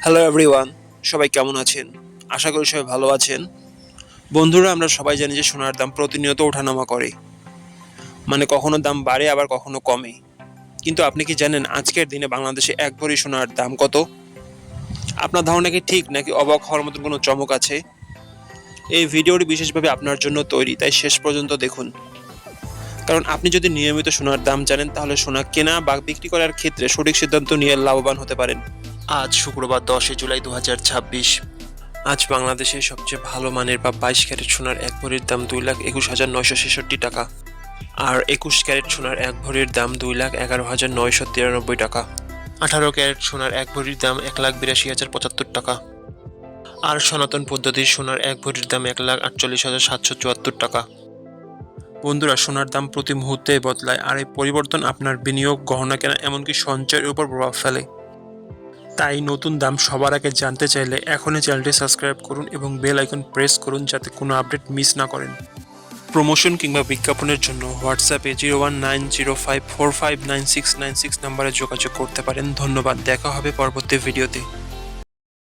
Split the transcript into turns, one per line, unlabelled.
Hello everyone, সবাই কেমন আছেন? আশা করি সবাই ভালো আছেন। বন্ধুরা, আমরা সবাই জানি যে সোনার দাম প্রতিনিয়ত ওঠানামা করে। মানে কখনো দাম বাড়ে আবার কখনো কমে। কিন্তু আপনি কি জানেন আজকের দিনে বাংলাদেশে এক ভরি সোনার দাম কত? আপনার ধারণা কি ঠিক নাকি অবাক হওয়ার মতন কোনো চমক আছে? এই ভিডিওটি বিশেষভাবে আপনার জন্য তৈরি, তাই শেষ পর্যন্ত দেখুন। কারণ আপনি যদি নিয়মিত সোনার দাম জানেন তাহলে সোনা কেনা বা বিক্রি করার ক্ষেত্রে সঠিক সিদ্ধান্ত নিয়ে লাভবান হতে পারেন। আজ শুক্রবার 10 জুলাই 2026। আজ বাংলাদেশের সবচেয়ে ভালো মানের বা 22 ক্যারেট সোনার এক ভরির দাম 2,21,966 টাকা। আর 21 ক্যারেট সোনার এক ভরির দাম 2,11,993 টাকা। 18 ক্যারেট সোনার এক ভরির দাম 1,82,075 টাকা। আর সনাতন পদ্ধতির সোনার এক ভরির দাম 1,48,774 টাকা। বন্ধুরা, সোনার দাম প্রতি মুহূর্তে বদলায়, আর এই পরিবর্তন আপনার বিনিয়োগ, গহনা কেনা এমনকি সঞ্চয়ের উপর প্রভাব ফেলে। তাই নতুন দাম সবার আগে জানতে চাইলে এখনই চ্যানেলটি সাবস্ক্রাইব করুন এবং বেল আইকন প্রেস করুন যাতে কোনো আপডেট মিস না করেন। প্রমোশন কিংবা বিজ্ঞাপনের জন্য হোয়াটসঅ্যাপে 019054599696 নাম্বারে যোগাযোগ করতে পারেন। ধন্যবাদ, দেখা হবে পরবর্তী ভিডিওতে।